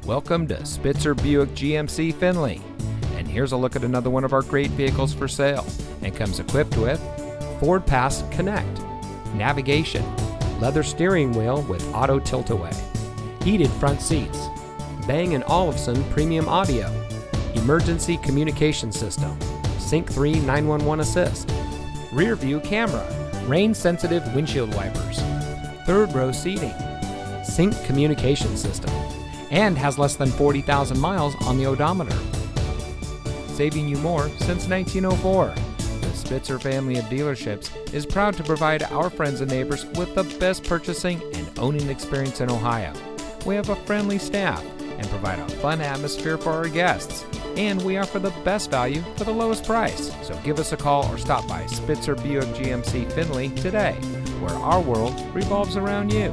Welcome to Spitzer Buick GMC Findlay. And here's a look at another one of our great vehicles for sale, and comes equipped with Ford Pass Connect, navigation, leather steering wheel with auto tilt-away, heated front seats, Bang & Olufsen premium audio, emergency communication system, Sync 3 911 assist, rear view camera, rain sensitive windshield wipers, third row seating, sync communication system, and has less than 40,000 miles on the odometer. Saving you more since 1904. The Spitzer family of dealerships is proud to provide our friends and neighbors with the best purchasing and owning experience in Ohio. We have a friendly staff and provide a fun atmosphere for our guests. And we offer the best value for the lowest price. So give us a call or stop by Spitzer Buick GMC Findlay today, where our world revolves around you.